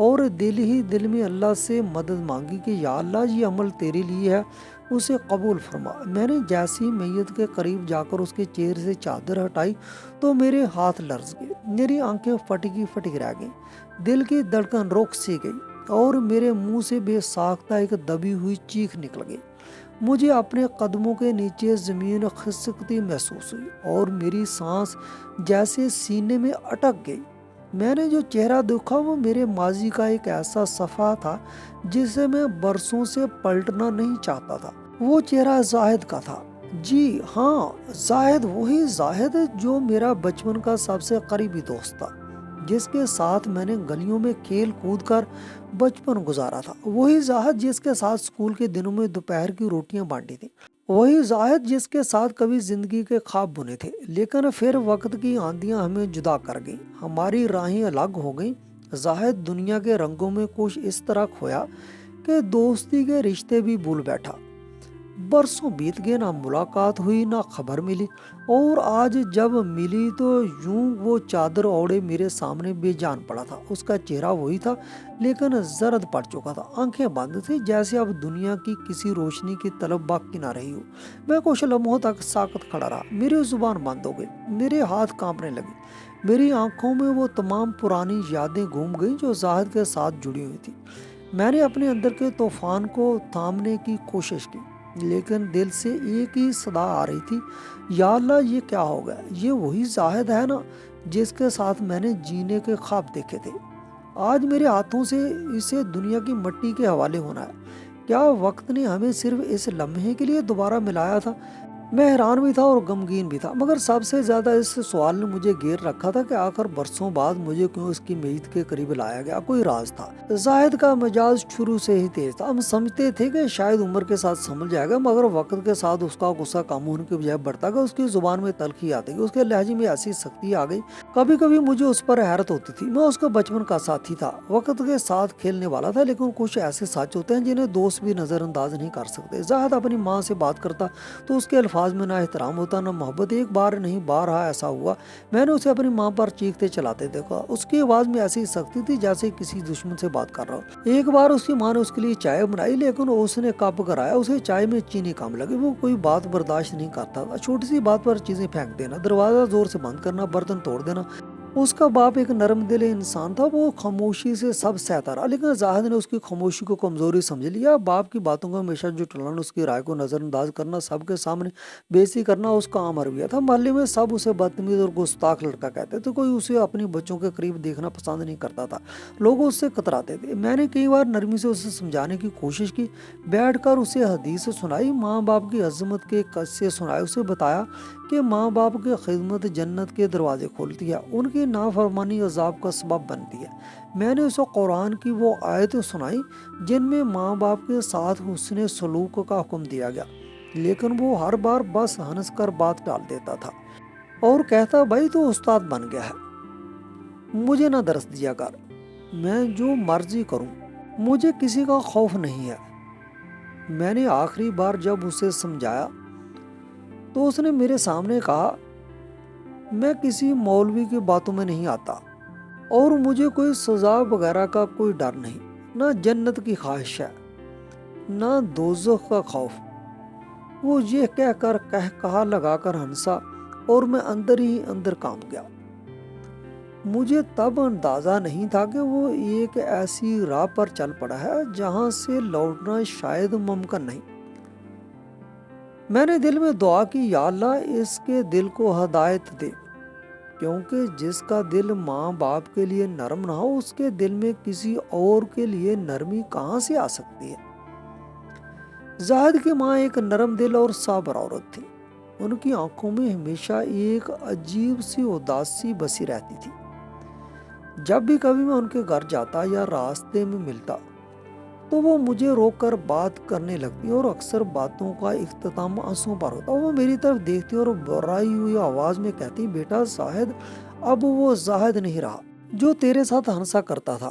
اور دل ہی دل میں اللہ سے مدد مانگی کہ یا اللہ یہ عمل تیرے لیے ہے، اسے قبول فرما۔ میں نے جیسی میت کے قریب جا کر اس کے چہرے سے چادر ہٹائی تو میرے ہاتھ لرز گئے، میری آنکھیں پھٹی رہ گئیں، دل کی دھڑکن رک سی گئی اور میرے منہ سے بے ساختہ ایک دبی ہوئی چیخ نکل گئی۔ مجھے اپنے قدموں کے نیچے زمین خسکتی محسوس ہوئی اور میری سانس جیسے سینے میں اٹک گئی۔ میں نے جو چہرہ دیکھا وہ میرے ماضی کا ایک ایسا صفحہ تھا جسے میں برسوں سے پلٹنا نہیں چاہتا تھا۔ وہ چہرہ زاہد کا تھا، جی ہاں زاہد، وہی زاہد جو میرا بچپن کا سب سے قریبی دوست تھا، جس کے ساتھ میں نے گلیوں میں کھیل کود کر بچپن گزارا تھا، وہی زاہد جس کے ساتھ اسکول کے دنوں میں دوپہر کی روٹیاں بانٹی تھیں، وہی زاہد جس کے ساتھ کبھی زندگی کے خواب بنے تھے، لیکن پھر وقت کی آندیاں ہمیں جدا کر گئیں، ہماری راہیں الگ ہو گئیں۔ زاہد دنیا کے رنگوں میں کچھ اس طرح کھویا کہ دوستی کے رشتے بھی بھول بیٹھا۔ برسوں بیت گئے، نہ ملاقات ہوئی نہ خبر ملی، اور آج جب ملی تو یوں وہ چادر اوڑے میرے سامنے بے جان پڑا تھا۔ اس کا چہرہ وہی تھا لیکن زرد پڑ چکا تھا، آنکھیں بند تھی جیسے اب دنیا کی کسی روشنی کی طلب باقی نہ رہی ہو۔ میں کچھ لمحوں تک ساکت کھڑا رہا، میری زبان بند ہو گئی، میرے ہاتھ کانپنے لگے، میری آنکھوں میں وہ تمام پرانی یادیں گھوم گئیں جو زاہد کے ساتھ جڑی ہوئی تھی۔ میں نے اپنے اندر کے طوفان کو تھامنے کی کوشش کی، لیکن دل سے ایک ہی صدا آ رہی تھی، یا اللہ یہ کیا ہو گیا؟ یہ وہی زاہد ہے نا جس کے ساتھ میں نے جینے کے خواب دیکھے تھے؟ آج میرے ہاتھوں سے اسے دنیا کی مٹی کے حوالے ہونا ہے۔ کیا وقت نے ہمیں صرف اس لمحے کے لیے دوبارہ ملایا تھا؟ میں حیران بھی تھا اور غمگین بھی تھا، مگر سب سے زیادہ اس سوال نے مجھے گھیر رکھا تھا کہ آخر برسوں بعد مجھے کیوں اس کی میت کے قریب لایا گیا۔ کوئی راز تھا۔ زاہد کا مزاج شروع سے ہی تیز تھا، ہم سمجھتے تھے کہ شاید عمر کے ساتھ سنبھل جائے گا، مگر وقت کے ساتھ اس کا غصہ کم ہونے کے بجائے بڑھتا گیا، اس کی زبان میں تلخی آتی گئی، اس کے لہجے میں ایسی سختی آ گئی، کبھی کبھی مجھے اس پر حیرت ہوتی تھی۔ میں اس کا بچپن کا ساتھی تھا، وقت کے ساتھ کھیلنے والا تھا، لیکن کچھ ایسے ساتھ ہوتے ہیں جنہیں دوست بھی نظر انداز نہیں کر سکتے۔ زاہد اپنی ماں سے بات کرتا تو اس کے الفاظ میں نہ احترام ہوتا نہ محبت۔ ایک بار نہیں بارہا ایسا ہوا، میں نے اسے اپنی ماں پر چیختے چلاتے دیکھا، اس کی آواز میں ایسی سختی تھی جیسے کسی دشمن سے بات کر رہا ہو۔ ایک بار اس کی ماں نے اس کے لیے چائے بنائی، لیکن اس نے کپ کرایا، اسے چائے میں چینی کم لگی، وہ کوئی بات برداشت نہیں کرتا تھا، چھوٹی سی بات پر چیزیں پھینک دینا، دروازہ زور سے بند کرنا، برتن توڑ دینا۔ اس کا باپ ایک نرم دل انسان تھا، وہ خاموشی سے سب سہتا رہا، لیکن زاہد نے اس کی خاموشی کو کمزوری سمجھ لیا۔ باپ کی باتوں کا ہمیشہ جھٹلانا، اس کی رائے کو نظر انداز کرنا، سب کے سامنے بے عزتی کرنا اس کا عام رویہ تھا۔ محلے میں سب اسے بدتمیز اور گستاخ لڑکا کہتے تھے، کوئی اسے اپنی بچوں کے قریب دیکھنا پسند نہیں کرتا تھا، لوگ اس سے کتراتے تھے۔ میں نے کئی بار نرمی سے اسے سمجھانے کی کوشش کی، بیٹھ کر اسے حدیث سنائی، ماں باپ کی عظمت کے قصے سنائے، اسے بتایا کہ ماں باپ کی خدمت جنت کے دروازے کھولتی ہے، ان کی نافرمانی عذاب کا سبب بنتی ہے۔ میں نے اسے قرآن کی وہ آیتیں سنائی جن میں ماں باپ کے ساتھ حسن سلوک کا حکم دیا گیا، لیکن وہ ہر بار بس ہنس کر بات ٹال دیتا تھا اور کہتا بھائی تو استاد بن گیا ہے، مجھے نہ درس دیا کر، میں جو مرضی کروں، مجھے کسی کا خوف نہیں ہے۔ میں نے آخری بار جب اسے سمجھایا تو اس نے میرے سامنے کہا، میں کسی مولوی کی باتوں میں نہیں آتا اور مجھے کوئی سزا وغیرہ کا کوئی ڈر نہیں، نہ جنت کی خواہش ہے نہ دوزخ کا خوف۔ وہ یہ کہہ کر کہا لگا کر ہنسا اور میں اندر ہی اندر کانپ گیا۔ مجھے تب اندازہ نہیں تھا کہ وہ ایک ایسی راہ پر چل پڑا ہے جہاں سے لوٹنا شاید ممکن نہیں۔ میں نے دل میں دعا کی، یا اللہ اس کے دل کو ہدایت دے، کیونکہ جس کا دل ماں باپ کے لیے نرم نہ ہو اس کے دل میں کسی اور کے لیے نرمی کہاں سے آ سکتی ہے۔ زاہد کی ماں ایک نرم دل اور صابر عورت تھی، ان کی آنکھوں میں ہمیشہ ایک عجیب سی اداسی بسی رہتی تھی۔ جب بھی کبھی میں ان کے گھر جاتا یا راستے میں ملتا تو وہ مجھے روک کر بات کرنے لگتی اور اکثر باتوں کا اختتام آنسوں پر ہوتا۔ وہ میری طرف دیکھتی اور برائی ہوئی آواز میں کہتی، بیٹا زاہد اب وہ زاہد نہیں رہا جو تیرے ساتھ ہنسا کرتا تھا،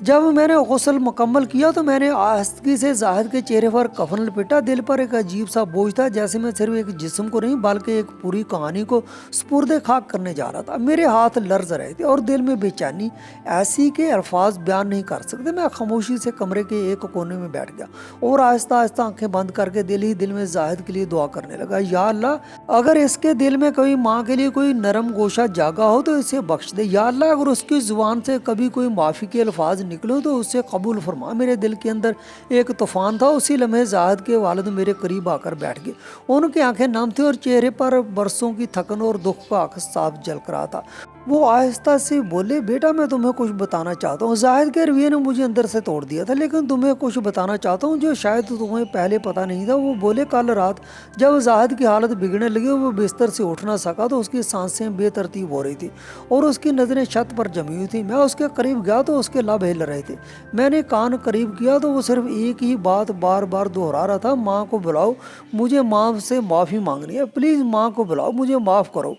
جب میں نے غسل مکمل کیا تو میں نے آہستگی سے زاہد کے چہرے پر کفن لپیٹا۔ دل پر ایک عجیب سا بوجھ تھا، جیسے میں صرف ایک جسم کو نہیں بلکہ ایک پوری کہانی کو سپرد خاک کرنے جا رہا تھا۔ میرے ہاتھ لرز رہے تھے اور دل میں بے چینی ایسی کہ الفاظ بیان نہیں کر سکتے۔ میں خاموشی سے کمرے کے ایک کونے میں بیٹھ گیا اور آہستہ آہستہ آنکھیں بند کر کے دل ہی دل میں زاہد کے لیے دعا کرنے لگا۔ یا اللہ، اگر اس کے دل میں کوئی ماں کے لیے کوئی نرم گوشہ جاگا ہو تو اسے بخش دے۔ یا اللہ، اگر اس کی زبان سے کبھی کوئی معافی کے الفاظ نکلو تو اسے قبول فرما۔ میرے دل کے اندر ایک طوفان تھا۔ اسی لمحے زاہد کے والد میرے قریب آ کر بیٹھ گئے۔ ان کی آنکھیں نم تھیں اور چہرے پر برسوں کی تھکن اور دکھ کا عکس صاف جھلک رہا تھا۔ وہ آہستہ سے بولے، بیٹا میں تمہیں کچھ بتانا چاہتا ہوں۔ زاہد کے رویے نے مجھے اندر سے توڑ دیا تھا، لیکن تمہیں کچھ بتانا چاہتا ہوں جو شاید تمہیں پہلے پتہ نہیں تھا۔ وہ بولے، کل رات جب زاہد کی حالت بگڑنے لگی، وہ بستر سے اٹھ نہ سکا تو اس کی سانسیں بے ترتیب ہو رہی تھی اور اس کی نظریں چھت پر جمی ہوئی تھیں۔ میں اس کے قریب گیا تو اس کے لب ہل رہے تھے۔ میں نے کان قریب کیا تو وہ صرف ایک ہی بات بار بار دہرا رہا تھا، ماں کو بلاؤ، مجھے ماں سے معافی مانگنی ہے، پلیز ماں کو بلاؤ، مجھے معاف کرو۔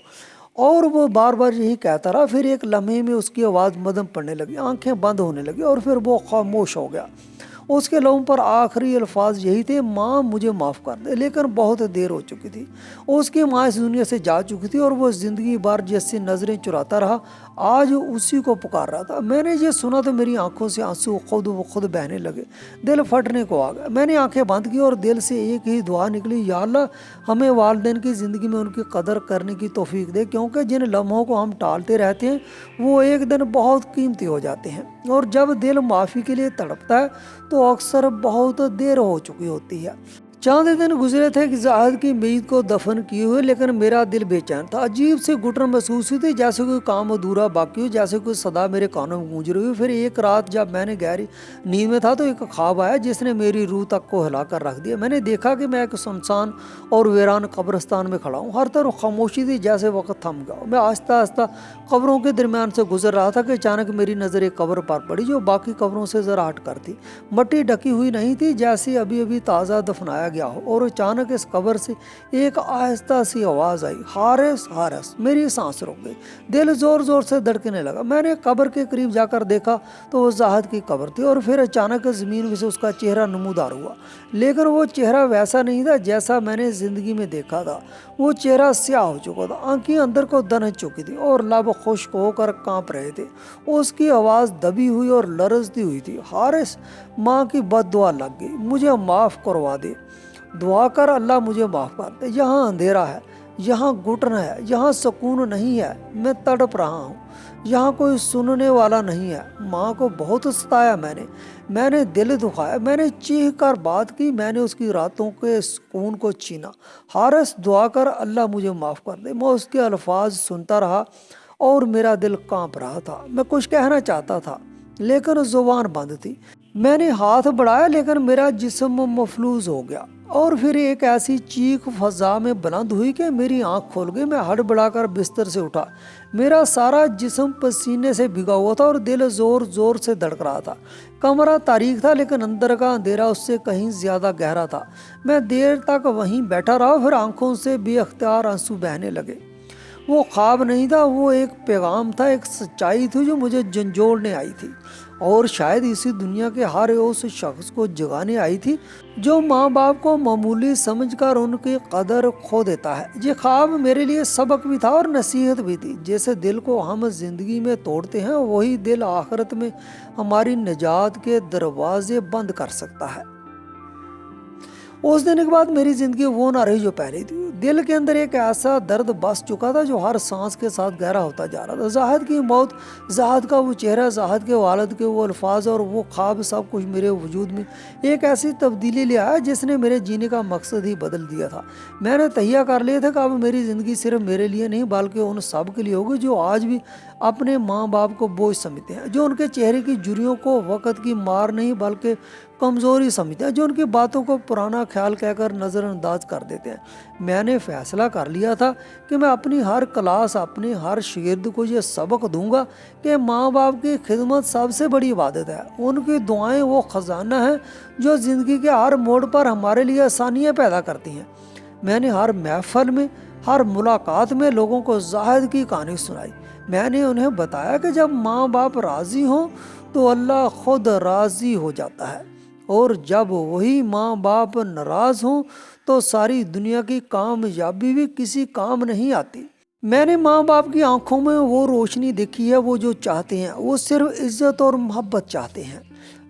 اور وہ بار بار یہی کہتا رہا۔ پھر ایک لمحے میں اس کی آواز مدھم پڑنے لگی، آنکھیں بند ہونے لگی اور پھر وہ خاموش ہو گیا۔ اس کے لبوں پر آخری الفاظ یہی تھے، ماں مجھے معاف کر دے۔ لیکن بہت دیر ہو چکی تھی، اس کی ماں اس دنیا سے جا چکی تھی اور وہ زندگی بھر جس سے نظریں چراتا رہا آج اسی کو پکار رہا تھا۔ میں نے یہ سنا تو میری آنکھوں سے آنسو خود بخود بہنے لگے، دل پھٹنے کو آ گیا۔ میں نے آنکھیں بند کی اور دل سے ایک ہی دعا نکلی، یا اللہ ہمیں والدین کی زندگی میں ان کی قدر کرنے کی توفیق دے، کیونکہ جن لمحوں کو ہم ٹالتے رہتے ہیں وہ ایک دن بہت قیمتی ہو جاتے ہیں، اور جب دل معافی کے لیے تڑپتا ہے تو اکثر بہت دیر ہو چکی ہوتی ہے۔ چاند دن گزرے تھے کہ زاہد کی میت کو دفن کیے ہوئے، لیکن میرا دل بے چین تھا۔ عجیب سی گھٹن محسوس ہوئی تھی، جیسے کوئی کام ادھورا باقی ہو، جیسے کوئی صدا میرے کانوں میں گونج رہی ہوئی۔ پھر ایک رات جب میں نے گہری نیند میں تھا تو ایک خواب آیا جس نے میری روح تک کو ہلا کر رکھ دیا۔ میں نے دیکھا کہ میں ایک سنسان اور ویران قبرستان میں کھڑا ہوں، ہر طرف خاموشی تھی، جیسے وقت تھم گیا۔ میں آہستہ آہستہ قبروں کے درمیان سے گزر رہا تھا کہ اچانک میری نظر ایک قبر پر پڑی جو باقی قبروں سے ذرا ہٹ کر تھی۔ مٹی ڈھکی ہوئی نہیں تھی، جیسے ابھی ابھی تازہ دفنایا گیا ہو، اور اچانک اس قبر سے ایک آہستہ سی آواز آئی، حارث حارث۔ میری سانس رک گئی، دل زور زور سے دھڑکنے لگا۔ میں نے قبر کے قریب جا کر دیکھا تو وہ زاہد کی قبر تھی، اور پھر اچانک زمین میں سے اس کا چہرہ نمودار ہوا، لیکن وہ چہرہ ویسا نہیں تھا جیسا میں نے زندگی میں دیکھا تھا۔ وہ چہرہ سیاہ ہو چکا تھا، آنکھیں اندر کو دنہ چکی تھی اور لب خشک ہو کر کانپ رہے تھے۔ اس کی آواز دبی ہوئی اور لرزتی ہوئی تھی، حارث ماں کی بد دعا لگ گئی، مجھے معاف کروا دے، دعا کر اللہ مجھے معاف کر دے۔ یہاں اندھیرا ہے، یہاں گھٹن ہے، یہاں سکون نہیں ہے، میں تڑپ رہا ہوں، یہاں کوئی سننے والا نہیں ہے۔ ماں کو بہت ستایا میں نے دل دکھایا، میں نے چیخ کر بات کی، میں نے اس کی راتوں کے سکون کو چھینا۔ حارث دعا کر اللہ مجھے معاف کر دے۔ میں اس کے الفاظ سنتا رہا اور میرا دل کانپ رہا تھا۔ میں کچھ کہنا چاہتا تھا لیکن زبان بند تھی۔ میں نے ہاتھ بڑھایا لیکن میرا جسم مفلوج ہو گیا، اور پھر ایک ایسی چیخ فضا میں بلند ہوئی کہ میری آنکھ کھل گئی۔ میں ہڑبڑا کر بستر سے اٹھا، میرا سارا جسم پسینے سے بھگا ہوا تھا اور دل زور زور سے دھڑک رہا تھا۔ کمرہ تاریک تھا لیکن اندر کا اندھیرا اس سے کہیں زیادہ گہرا تھا۔ میں دیر تک وہیں بیٹھا رہا، پھر آنکھوں سے بے اختیار آنسو بہنے لگے۔ وہ خواب نہیں تھا، وہ ایک پیغام تھا، ایک سچائی تھی جو مجھے جھنجھوڑنے آئی تھی، اور شاید اسی دنیا کے ہر اس شخص کو جگانے آئی تھی جو ماں باپ کو معمولی سمجھ کر ان کی قدر کھو دیتا ہے۔ یہ خواب میرے لیے سبق بھی تھا اور نصیحت بھی تھی۔ جیسے دل کو ہم زندگی میں توڑتے ہیں، وہی دل آخرت میں ہماری نجات کے دروازے بند کر سکتا ہے۔ اس دن کے بعد میری زندگی وہ نہ رہی جو پہلے تھی۔ دل کے اندر ایک ایسا درد بس چکا تھا جو ہر سانس کے ساتھ گہرا ہوتا جا رہا تھا۔ زاہد کی موت، زاہد کا وہ چہرہ، زاہد کے والد کے وہ الفاظ اور وہ خواب، سب کچھ میرے وجود میں ایک ایسی تبدیلی لے آیا جس نے میرے جینے کا مقصد ہی بدل دیا تھا۔ میں نے تہیہ کر لیا تھا کہ اب میری زندگی صرف میرے لیے نہیں بلکہ ان سب کے لیے ہوگی جو آج بھی اپنے ماں باپ کو بوجھ سمجھتے ہیں، جو ان کے چہرے کی جھریوں کو وقت کی مار نہیں بلکہ کمزوری سمجھتے ہیں، جو ان کی باتوں کو پرانا خیال کہہ کر نظر انداز کر دیتے ہیں۔ میں نے فیصلہ کر لیا تھا کہ میں اپنی ہر کلاس، اپنے ہر شاگرد کو یہ سبق دوں گا کہ ماں باپ کی خدمت سب سے بڑی عبادت ہے۔ ان کی دعائیں وہ خزانہ ہیں جو زندگی کے ہر موڑ پر ہمارے لیے آسانیاں پیدا کرتی ہیں۔ میں نے ہر محفل میں، ہر ملاقات میں لوگوں کو زاہد کی کہانی سنائی۔ میں نے انہیں بتایا کہ جب ماں باپ راضی ہوں تو اللہ خود راضی ہو جاتا ہے، اور جب وہی ماں باپ ناراض ہوں تو ساری دنیا کی کامیابی بھی کسی کام نہیں آتی۔ میں نے ماں باپ کی آنکھوں میں وہ روشنی دیکھی ہے، وہ جو چاہتے ہیں وہ صرف عزت اور محبت چاہتے ہیں۔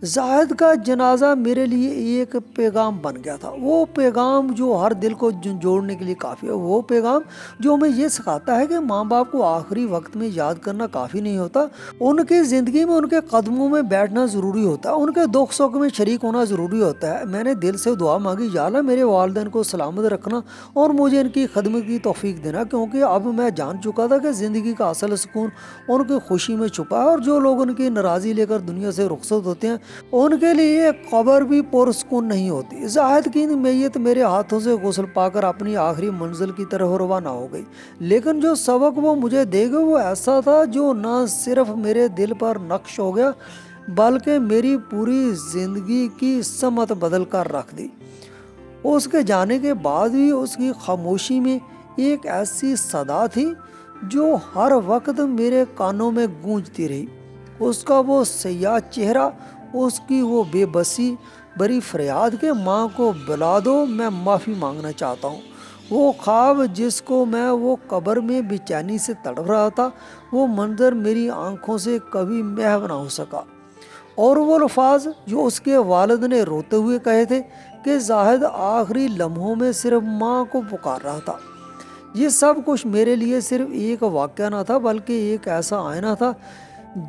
زاہد کا جنازہ میرے لیے ایک پیغام بن گیا تھا، وہ پیغام جو ہر دل کو جوڑنے کے لیے کافی ہے، وہ پیغام جو ہمیں یہ سکھاتا ہے کہ ماں باپ کو آخری وقت میں یاد کرنا کافی نہیں ہوتا، ان کی زندگی میں ان کے قدموں میں بیٹھنا ضروری ہوتا ہے، ان کے دکھ سکھ میں شریک ہونا ضروری ہوتا ہے۔ میں نے دل سے دعا مانگی، یا اللہ میرے والدین کو سلامت رکھنا اور مجھے ان کی خدمت کی توفیق دینا، کیونکہ اب میں جان چکا تھا کہ زندگی کا اصل سکون ان کی خوشی میں چھپا ہے، اور جو لوگ ان کی ناراضی لے کر دنیا سے رخصت ہوتے ہیں ان کے لیے قبر بھی پرسکون نہیں ہوتی۔ زاہد کی میت میرے ہاتھوں سے غسل پا کر اپنی آخری منزل کی طرف روانہ ہو گئی، لیکن جو سبق وہ مجھے دے گئے وہ ایسا تھا جو نہ صرف میرے دل پر نقش ہو گیا بلکہ میری پوری زندگی کی سمت بدل کر رکھ دی۔ اس کے جانے کے بعد بھی اس کی خاموشی میں ایک ایسی صدا تھی جو ہر وقت میرے کانوں میں گونجتی رہی، اس کا وہ سیاہ چہرہ، اس کی وہ بے بسی بری فریاد کہ ماں کو بلا دو، میں معافی مانگنا چاہتا ہوں۔ وہ خواب جس کو میں وہ قبر میں بے چینی سے تڑپ رہا تھا، وہ منظر میری آنکھوں سے کبھی محو نہ ہو سکا، اور وہ الفاظ جو اس کے والد نے روتے ہوئے کہے تھے کہ زاہد آخری لمحوں میں صرف ماں کو پکار رہا تھا، یہ سب کچھ میرے لیے صرف ایک واقعہ نہ تھا بلکہ ایک ایسا آئینہ تھا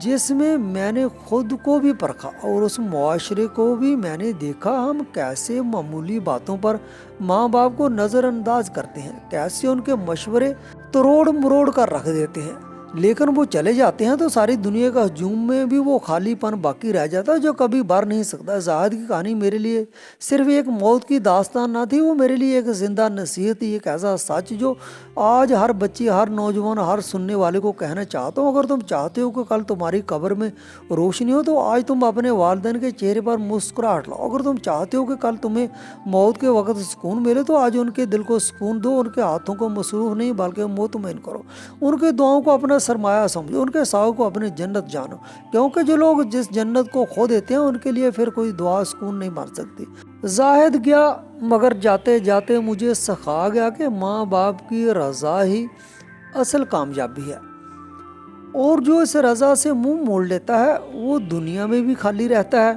جس میں میں نے خود کو بھی پرکھا اور اس معاشرے کو بھی میں نے دیکھا۔ ہم کیسے معمولی باتوں پر ماں باپ کو نظر انداز کرتے ہیں، کیسے ان کے مشورے توڑ مروڑ کر رکھ دیتے ہیں، لیکن وہ چلے جاتے ہیں تو ساری دنیا کا ہجوم میں بھی وہ خالی پن باقی رہ جاتا ہے جو کبھی بھر نہیں سکتا۔ زاہد کی کہانی میرے لیے صرف ایک موت کی داستان نہ تھی، وہ میرے لیے ایک زندہ نصیحت تھی، ایک ایسا سچ جو آج ہر بچی، ہر نوجوان، ہر سننے والے کو کہنا چاہتا ہوں۔ اگر تم چاہتے ہو کہ کل تمہاری قبر میں روشنی ہو تو آج تم اپنے والدین کے چہرے پر مسکراہٹ لاؤ۔ اگر تم چاہتے ہو کہ کل تمہیں موت کے وقت سکون ملے تو آج ان کے دل کو سکون دو، ان کے ہاتھوں کو مصروف نہیں بلکہ مطمئن کرو، ان کے دعاؤں کو اپنا سرمایہ سمجھو، ان کے سایوں کو اپنی جنت جانو، کیونکہ جو لوگ جس جنت کو کھو دیتے ہیں ان کے لیے پھر کوئی دعا سکون نہیں بن سکتی۔ زاہد گیا، مگر جاتے جاتے مجھے سکھا گیا کہ ماں باپ کی رضا ہی اصل کامیابی ہے، اور جو اس رضا سے منہ موڑ لیتا ہے وہ دنیا میں بھی خالی رہتا ہے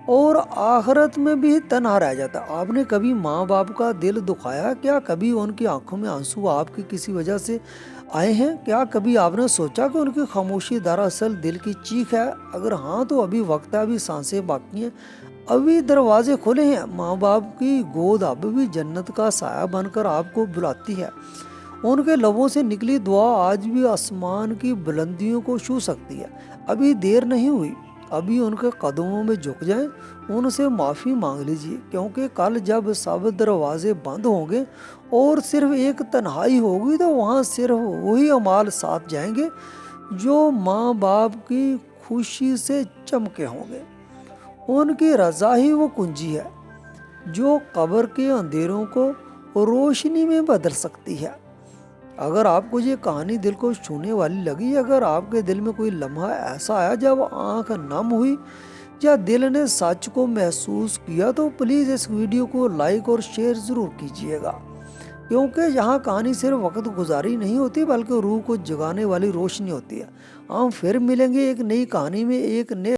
اور آخرت میں بھی تنہا رہ جاتا ہے۔ آپ نے کبھی ماں باپ کا دل دکھایا؟ کیا کبھی ان کی آنکھوں میں آنسو آپ کی کسی وجہ سے آئے ہیں؟ کیا کبھی آپ نے سوچا کہ ان کی خاموشی دراصل دل کی چیخ ہے؟ اگر ہاں تو ابھی وقت ہے، ابھی سانسیں باقی ہیں، ابھی دروازے کھلے ہیں۔ ماں باپ کی گود اب بھی جنت کا سایہ بن کر آپ کو بلاتی ہے، ان کے لبوں سے نکلی دعا آج بھی آسمان کی بلندیوں کو چھو سکتی ہے۔ ابھی دیر نہیں ہوئی، ابھی ان کے قدموں میں جھک جائیں، ان سے معافی مانگ لیجیے، کیونکہ کل جب سب دروازے بند ہوں گے اور صرف ایک تنہائی ہوگی تو وہاں صرف وہی اعمال ساتھ جائیں گے جو ماں باپ کی خوشی سے چمکے ہوں گے۔ ان کی رضا ہی وہ کنجی ہے جو قبر کے اندھیروں کو روشنی میں بدل سکتی ہے۔ اگر آپ کو یہ کہانی دل کو چھونے والی لگی، اگر آپ کے دل میں کوئی لمحہ ایسا آیا جب آنکھ نم ہوئی یا دل نے سچ کو محسوس کیا، تو پلیز اس ویڈیو کو لائک اور شیئر ضرور کیجیے گا، کیونکہ یہاں کہانی صرف وقت گزاری نہیں ہوتی بلکہ روح کو جگانے والی روشنی ہوتی ہے۔ ہم پھر ملیں گے ایک نئی کہانی میں، ایک نئے